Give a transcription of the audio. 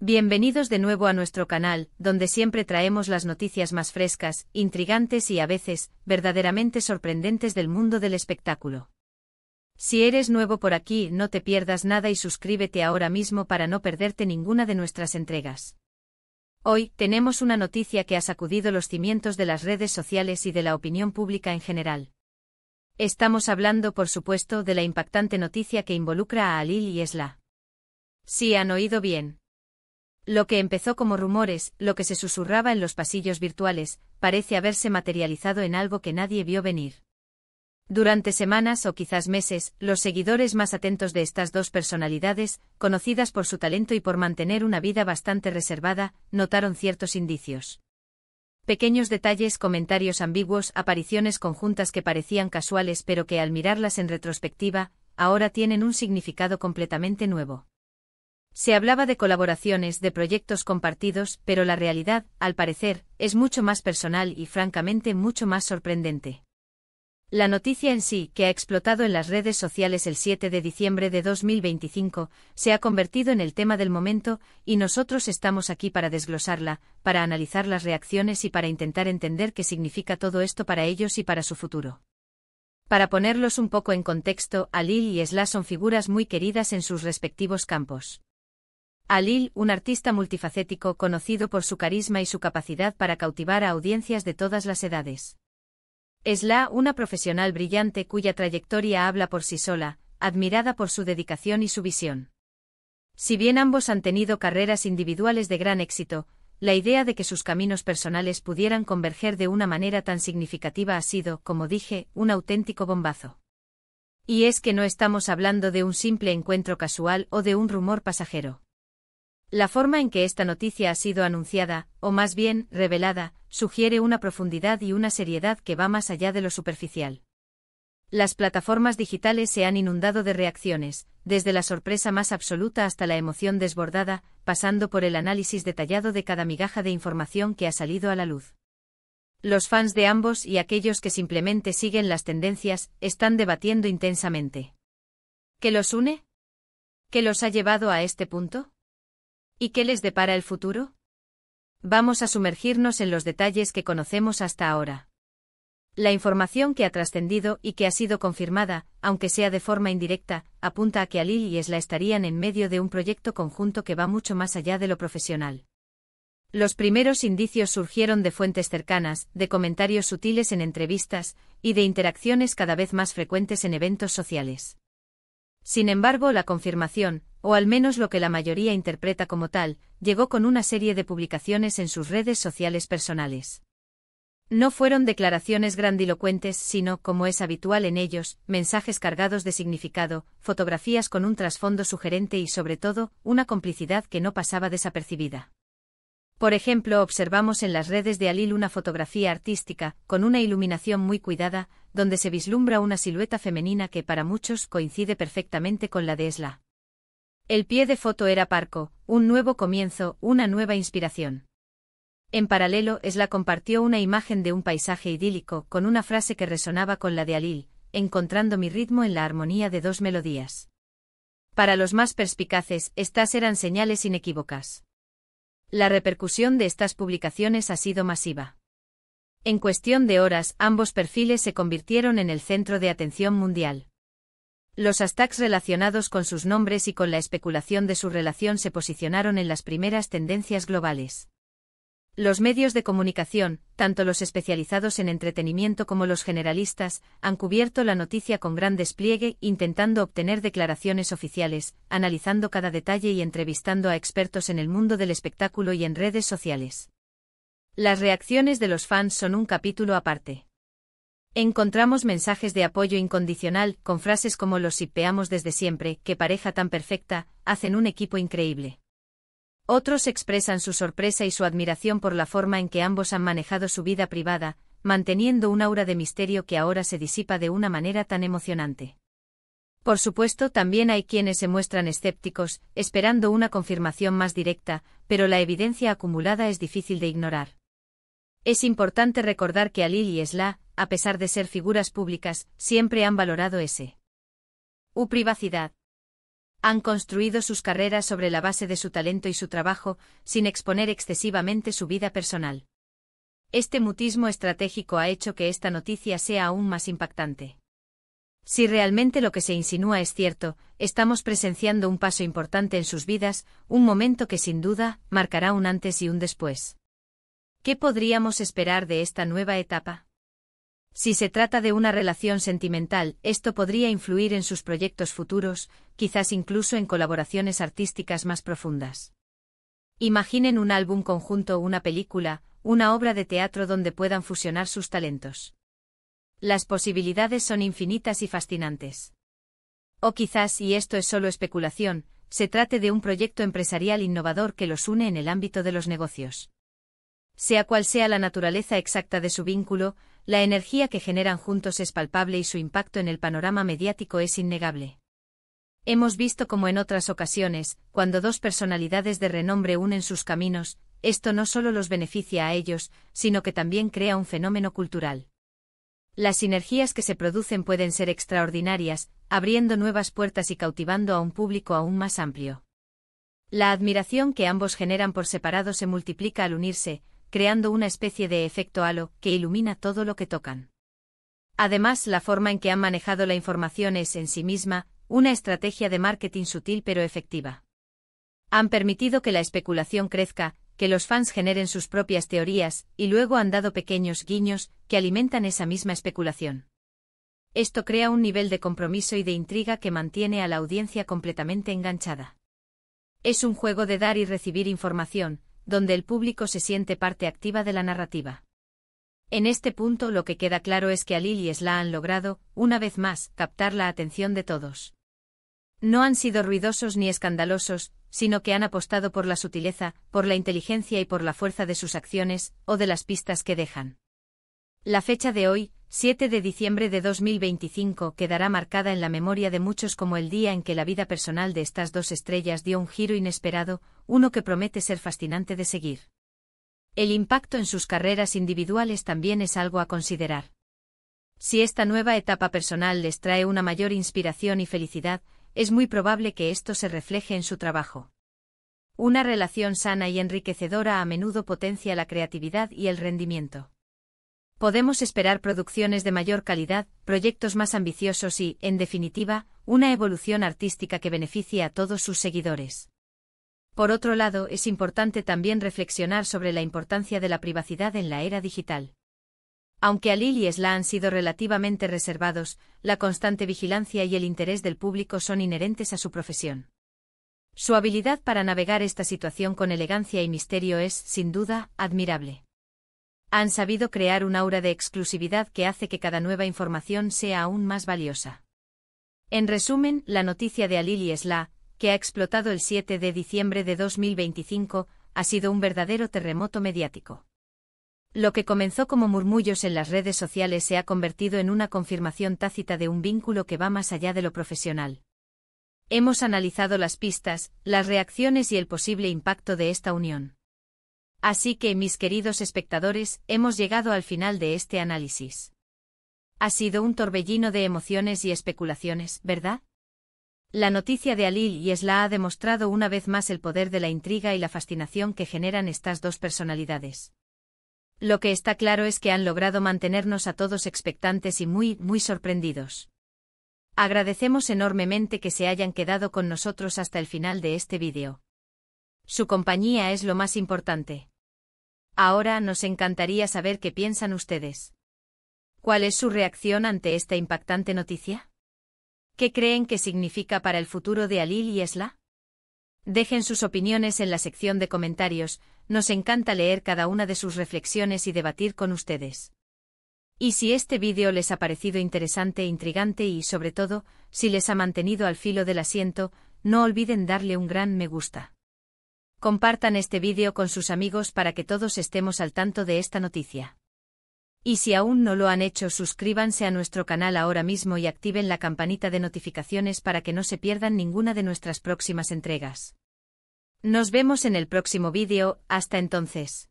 Bienvenidos de nuevo a nuestro canal, donde siempre traemos las noticias más frescas, intrigantes y a veces, verdaderamente sorprendentes del mundo del espectáculo. Si eres nuevo por aquí, no te pierdas nada y suscríbete ahora mismo para no perderte ninguna de nuestras entregas. Hoy, tenemos una noticia que ha sacudido los cimientos de las redes sociales y de la opinión pública en general. Estamos hablando, por supuesto, de la impactante noticia que involucra a Halil y Esla. Sí, han oído bien. Lo que empezó como rumores, lo que se susurraba en los pasillos virtuales, parece haberse materializado en algo que nadie vio venir. Durante semanas o quizás meses, los seguidores más atentos de estas dos personalidades, conocidas por su talento y por mantener una vida bastante reservada, notaron ciertos indicios. Pequeños detalles, comentarios ambiguos, apariciones conjuntas que parecían casuales pero que al mirarlas en retrospectiva, ahora tienen un significado completamente nuevo. Se hablaba de colaboraciones, de proyectos compartidos, pero la realidad, al parecer, es mucho más personal y francamente mucho más sorprendente. La noticia en sí, que ha explotado en las redes sociales el 7 de diciembre de 2025, se ha convertido en el tema del momento, y nosotros estamos aquí para desglosarla, para analizar las reacciones y para intentar entender qué significa todo esto para ellos y para su futuro. Para ponerlos un poco en contexto, Halil y Esla son figuras muy queridas en sus respectivos campos. Halil, un artista multifacético conocido por su carisma y su capacidad para cautivar a audiencias de todas las edades. Esla, una profesional brillante cuya trayectoria habla por sí sola, admirada por su dedicación y su visión. Si bien ambos han tenido carreras individuales de gran éxito, la idea de que sus caminos personales pudieran converger de una manera tan significativa ha sido, como dije, un auténtico bombazo. Y es que no estamos hablando de un simple encuentro casual o de un rumor pasajero. La forma en que esta noticia ha sido anunciada, o más bien, revelada, sugiere una profundidad y una seriedad que va más allá de lo superficial. Las plataformas digitales se han inundado de reacciones, desde la sorpresa más absoluta hasta la emoción desbordada, pasando por el análisis detallado de cada migaja de información que ha salido a la luz. Los fans de ambos y aquellos que simplemente siguen las tendencias, están debatiendo intensamente. ¿Qué los une? ¿Qué los ha llevado a este punto? ¿Y qué les depara el futuro? Vamos a sumergirnos en los detalles que conocemos hasta ahora. La información que ha trascendido y que ha sido confirmada, aunque sea de forma indirecta, apunta a que Halil y Esla estarían en medio de un proyecto conjunto que va mucho más allá de lo profesional. Los primeros indicios surgieron de fuentes cercanas, de comentarios sutiles en entrevistas, y de interacciones cada vez más frecuentes en eventos sociales. Sin embargo, la confirmación, o al menos lo que la mayoría interpreta como tal, llegó con una serie de publicaciones en sus redes sociales personales. No fueron declaraciones grandilocuentes, sino, como es habitual en ellos, mensajes cargados de significado, fotografías con un trasfondo sugerente y sobre todo, una complicidad que no pasaba desapercibida. Por ejemplo, observamos en las redes de Halil una fotografía artística, con una iluminación muy cuidada, donde se vislumbra una silueta femenina que para muchos coincide perfectamente con la de Esla. El pie de foto era parco, un nuevo comienzo, una nueva inspiración. En paralelo, Esla compartió una imagen de un paisaje idílico, con una frase que resonaba con la de Halil, encontrando mi ritmo en la armonía de dos melodías. Para los más perspicaces, estas eran señales inequívocas. La repercusión de estas publicaciones ha sido masiva. En cuestión de horas, ambos perfiles se convirtieron en el centro de atención mundial. Los hashtags relacionados con sus nombres y con la especulación de su relación se posicionaron en las primeras tendencias globales. Los medios de comunicación, tanto los especializados en entretenimiento como los generalistas, han cubierto la noticia con gran despliegue, intentando obtener declaraciones oficiales, analizando cada detalle y entrevistando a expertos en el mundo del espectáculo y en redes sociales. Las reacciones de los fans son un capítulo aparte. Encontramos mensajes de apoyo incondicional, con frases como "los shippeamos desde siempre", "qué pareja tan perfecta", "hacen un equipo increíble". Otros expresan su sorpresa y su admiración por la forma en que ambos han manejado su vida privada, manteniendo un aura de misterio que ahora se disipa de una manera tan emocionante. Por supuesto, también hay quienes se muestran escépticos, esperando una confirmación más directa, pero la evidencia acumulada es difícil de ignorar. Es importante recordar que Halil y Esla, a pesar de ser figuras públicas, siempre han valorado su privacidad. Han construido sus carreras sobre la base de su talento y su trabajo, sin exponer excesivamente su vida personal. Este mutismo estratégico ha hecho que esta noticia sea aún más impactante. Si realmente lo que se insinúa es cierto, estamos presenciando un paso importante en sus vidas, un momento que sin duda marcará un antes y un después. ¿Qué podríamos esperar de esta nueva etapa? Si se trata de una relación sentimental, esto podría influir en sus proyectos futuros, quizás incluso en colaboraciones artísticas más profundas. Imaginen un álbum conjunto o una película, una obra de teatro donde puedan fusionar sus talentos. Las posibilidades son infinitas y fascinantes. O quizás, y esto es solo especulación, se trate de un proyecto empresarial innovador que los une en el ámbito de los negocios. Sea cual sea la naturaleza exacta de su vínculo, la energía que generan juntos es palpable y su impacto en el panorama mediático es innegable. Hemos visto como en otras ocasiones, cuando dos personalidades de renombre unen sus caminos, esto no solo los beneficia a ellos, sino que también crea un fenómeno cultural. Las sinergias que se producen pueden ser extraordinarias, abriendo nuevas puertas y cautivando a un público aún más amplio. La admiración que ambos generan por separado se multiplica al unirse, creando una especie de efecto halo que ilumina todo lo que tocan. Además, la forma en que han manejado la información es en sí misma una estrategia de marketing sutil pero efectiva. Han permitido que la especulación crezca, que los fans generen sus propias teorías, y luego han dado pequeños guiños que alimentan esa misma especulación. Esto crea un nivel de compromiso y de intriga que mantiene a la audiencia completamente enganchada. Es un juego de dar y recibir información, donde el público se siente parte activa de la narrativa. En este punto lo que queda claro es que Alil y Sla han logrado, una vez más, captar la atención de todos. No han sido ruidosos ni escandalosos, sino que han apostado por la sutileza, por la inteligencia y por la fuerza de sus acciones, o de las pistas que dejan. La fecha de hoy, 7 de diciembre de 2025, quedará marcada en la memoria de muchos como el día en que la vida personal de estas dos estrellas dio un giro inesperado, uno que promete ser fascinante de seguir. El impacto en sus carreras individuales también es algo a considerar. Si esta nueva etapa personal les trae una mayor inspiración y felicidad, es muy probable que esto se refleje en su trabajo. Una relación sana y enriquecedora a menudo potencia la creatividad y el rendimiento. Podemos esperar producciones de mayor calidad, proyectos más ambiciosos y, en definitiva, una evolución artística que beneficie a todos sus seguidores. Por otro lado, es importante también reflexionar sobre la importancia de la privacidad en la era digital. Aunque Alil y Sla han sido relativamente reservados, la constante vigilancia y el interés del público son inherentes a su profesión. Su habilidad para navegar esta situación con elegancia y misterio es, sin duda, admirable. Han sabido crear un aura de exclusividad que hace que cada nueva información sea aún más valiosa. En resumen, la noticia de Alil y Sla, que ha explotado el 7 de diciembre de 2025, ha sido un verdadero terremoto mediático. Lo que comenzó como murmullos en las redes sociales se ha convertido en una confirmación tácita de un vínculo que va más allá de lo profesional. Hemos analizado las pistas, las reacciones y el posible impacto de esta unión. Así que, mis queridos espectadores, hemos llegado al final de este análisis. Ha sido un torbellino de emociones y especulaciones, ¿verdad? La noticia de Alil y Sla ha demostrado una vez más el poder de la intriga y la fascinación que generan estas dos personalidades. Lo que está claro es que han logrado mantenernos a todos expectantes y muy sorprendidos. Agradecemos enormemente que se hayan quedado con nosotros hasta el final de este vídeo. Su compañía es lo más importante. Ahora nos encantaría saber qué piensan ustedes. ¿Cuál es su reacción ante esta impactante noticia? ¿Qué creen que significa para el futuro de Alil y Sla? Dejen sus opiniones en la sección de comentarios, nos encanta leer cada una de sus reflexiones y debatir con ustedes. Y si este vídeo les ha parecido interesante, intrigante y, sobre todo, si les ha mantenido al filo del asiento, no olviden darle un gran me gusta. Compartan este vídeo con sus amigos para que todos estemos al tanto de esta noticia. Y si aún no lo han hecho, suscríbanse a nuestro canal ahora mismo y activen la campanita de notificaciones para que no se pierdan ninguna de nuestras próximas entregas. Nos vemos en el próximo vídeo, hasta entonces.